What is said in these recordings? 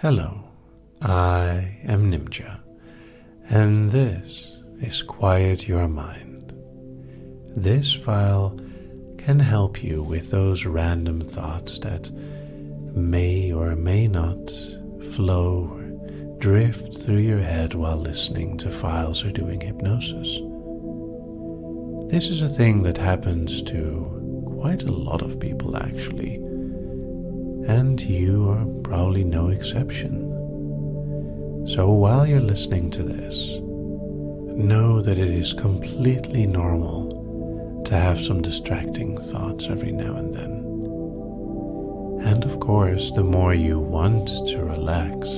Hello, I am Nimja, and this is Quiet Your Mind. This file can help you with those random thoughts that may or may not flow or drift through your head while listening to files or doing hypnosis. This is a thing that happens to quite a lot of people actually, and you are probably no exception. So while you're listening to this, know that it is completely normal to have some distracting thoughts every now and then. And of course, the more you want to relax,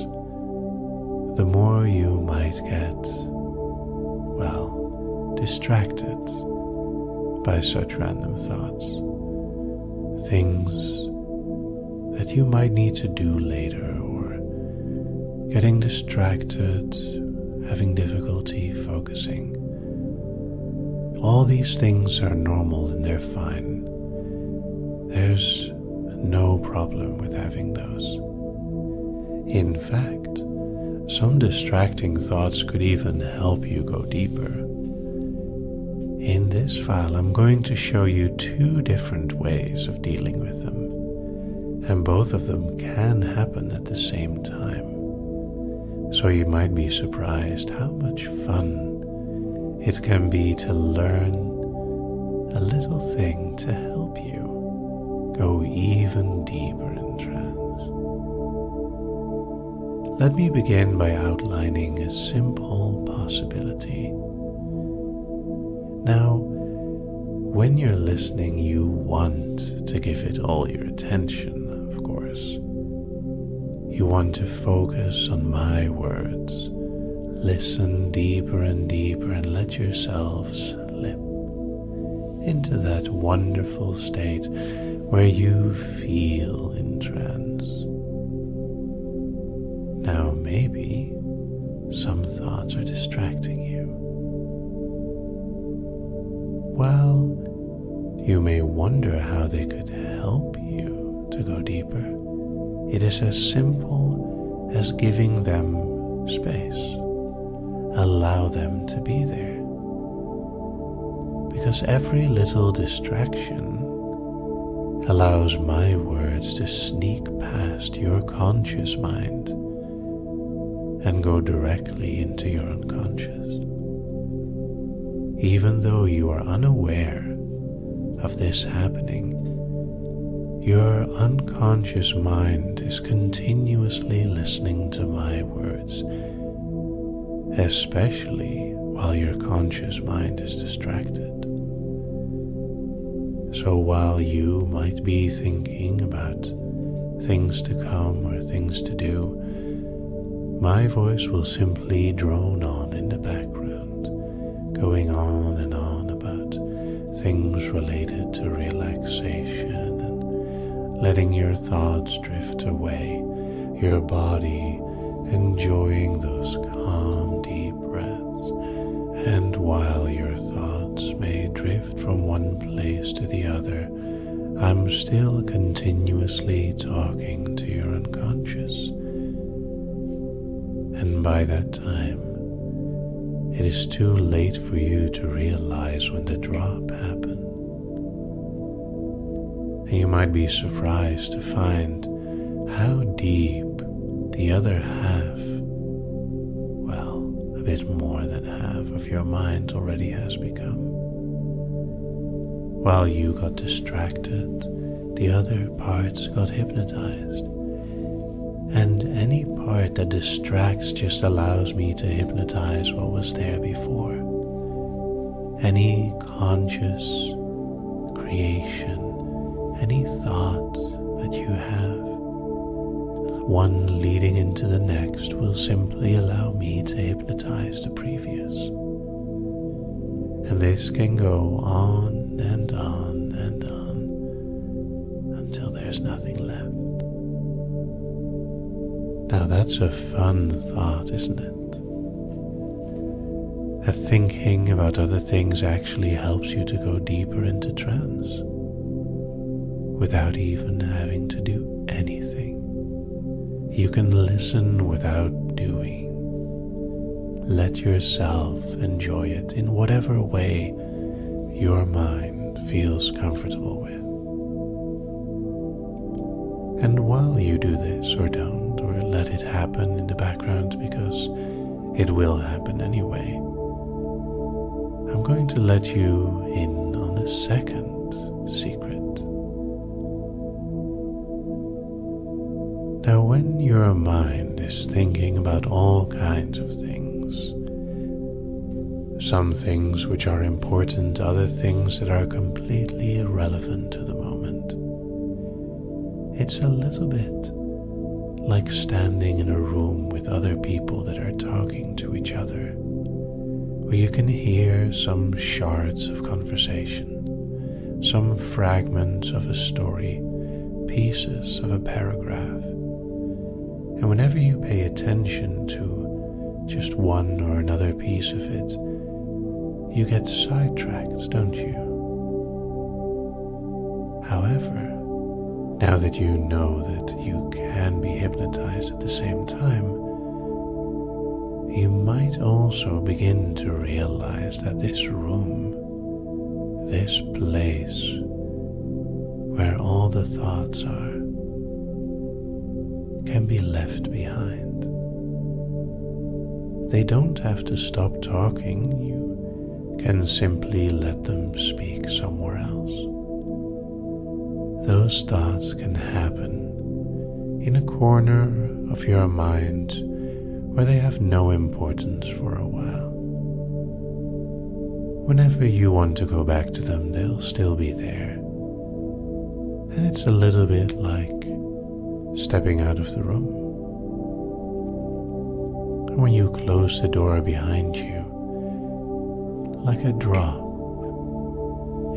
the more you might get, distracted by such random thoughts. Things that you might need to do later, or getting distracted, having difficulty focusing. All these things are normal and they're fine. There's no problem with having those. In fact, some distracting thoughts could even help you go deeper. In this file, I'm going to show you 2 different ways of dealing with them. And both of them can happen at the same time. So you might be surprised how much fun it can be to learn a little thing to help you go even deeper in trance. Let me begin by outlining a simple possibility. Now, when you're listening, you want to give it all your attention. Of course. You want to focus on my words, listen deeper and deeper, and let yourself slip into that wonderful state where you feel in trance. Now maybe some thoughts are distracting you. Well, you may wonder how they could help you to go deeper. It is as simple as giving them space. Allow them to be there. Because every little distraction allows my words to sneak past your conscious mind and go directly into your unconscious. Even though you are unaware of this happening, your unconscious mind is continuously listening to my words, especially while your conscious mind is distracted. So while you might be thinking about things to come or things to do, my voice will simply drone on in the background, going on and on about things related to relaxation, letting your thoughts drift away, your body enjoying those calm, deep breaths. And while your thoughts may drift from one place to the other, I'm still continuously talking to your unconscious. And by that time, it is too late for you to realize when the drop happened. And you might be surprised to find how deep the other half, a bit more than half of your mind already has become. While you got distracted, the other parts got hypnotized. And any part that distracts just allows me to hypnotize what was there before. Any conscious creation, any thought that you have, one leading into the next, will simply allow me to hypnotize the previous. And this can go on and on and on until there's nothing left. Now that's a fun thought, isn't it? That thinking about other things actually helps you to go deeper into trance without even having to do anything. You can listen without doing. Let yourself enjoy it in whatever way your mind feels comfortable with. And while you do this, or don't, or let it happen in the background, because it will happen anyway, I'm going to let you in on the second secret. Now, when your mind is thinking about all kinds of things, some things which are important, other things that are completely irrelevant to the moment, it's a little bit like standing in a room with other people that are talking to each other, where you can hear some shards of conversation, some fragments of a story, pieces of a paragraph. And whenever you pay attention to just one or another piece of it, you get sidetracked, don't you? However, now that you know that you can be hypnotized at the same time, you might also begin to realize that this room, this place where all the thoughts are, can be left behind. They don't have to stop talking. You can simply let them speak somewhere else. Those thoughts can happen in a corner of your mind where they have no importance for a while. Whenever you want to go back to them, they'll still be there. And it's a little bit like stepping out of the room. And when you close the door behind you, like a drop,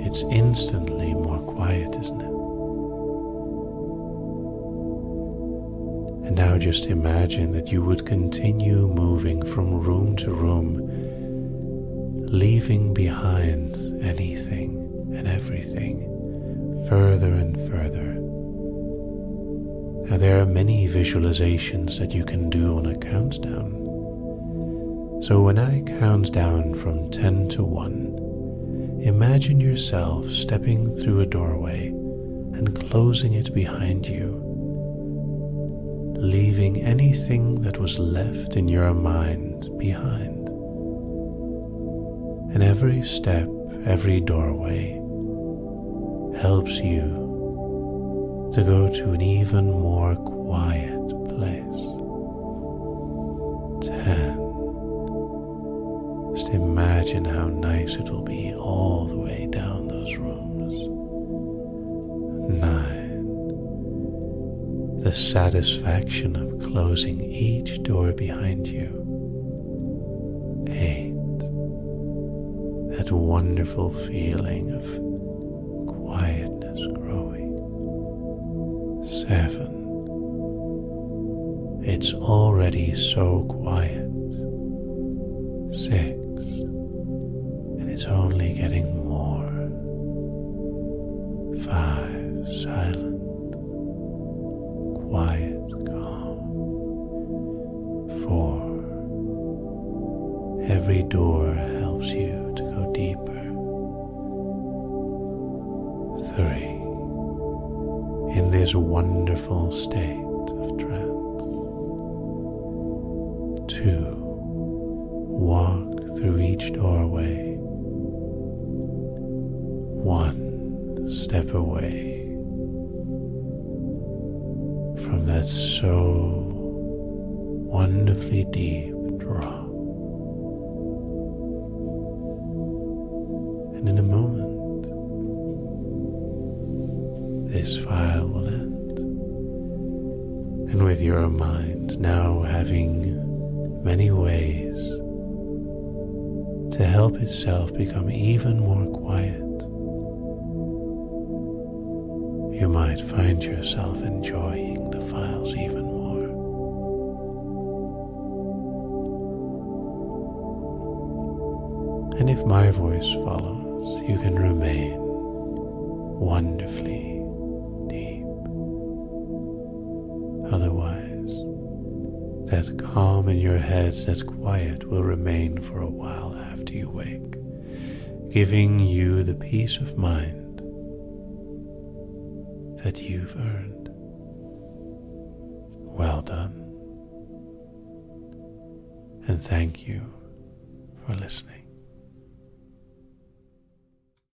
it's instantly more quiet, isn't it? And now just imagine that you would continue moving from room to room, leaving behind anything and everything further and further. Now, there are many visualizations that you can do on a countdown. So when I count down from 10 to 1, imagine yourself stepping through a doorway and closing it behind you, leaving anything that was left in your mind behind. And every step, every doorway helps you to go to an even more quiet place. 10. Just imagine how nice it will be all the way down those rooms. 9. The satisfaction of closing each door behind you. 8. That wonderful feeling of quietness growing. 7. It's already so quiet. 6. And it's only getting more. 5. Silent. Quiet, calm. 4. Every door helps you to go deeper. 3. In this wonderful state of trance. 2. Walk through each doorway. 1 step away from that so wonderfully deep drop. And in a moment, this file will end. And with your mind now having many ways to help itself become even more quiet, you might find yourself enjoying the files even more. And if my voice follows, you can remain wonderfully deep. Otherwise, That calm in your head, that quiet will remain for a while after you wake, giving you the peace of mind that you've earned. Well done, and thank you for listening.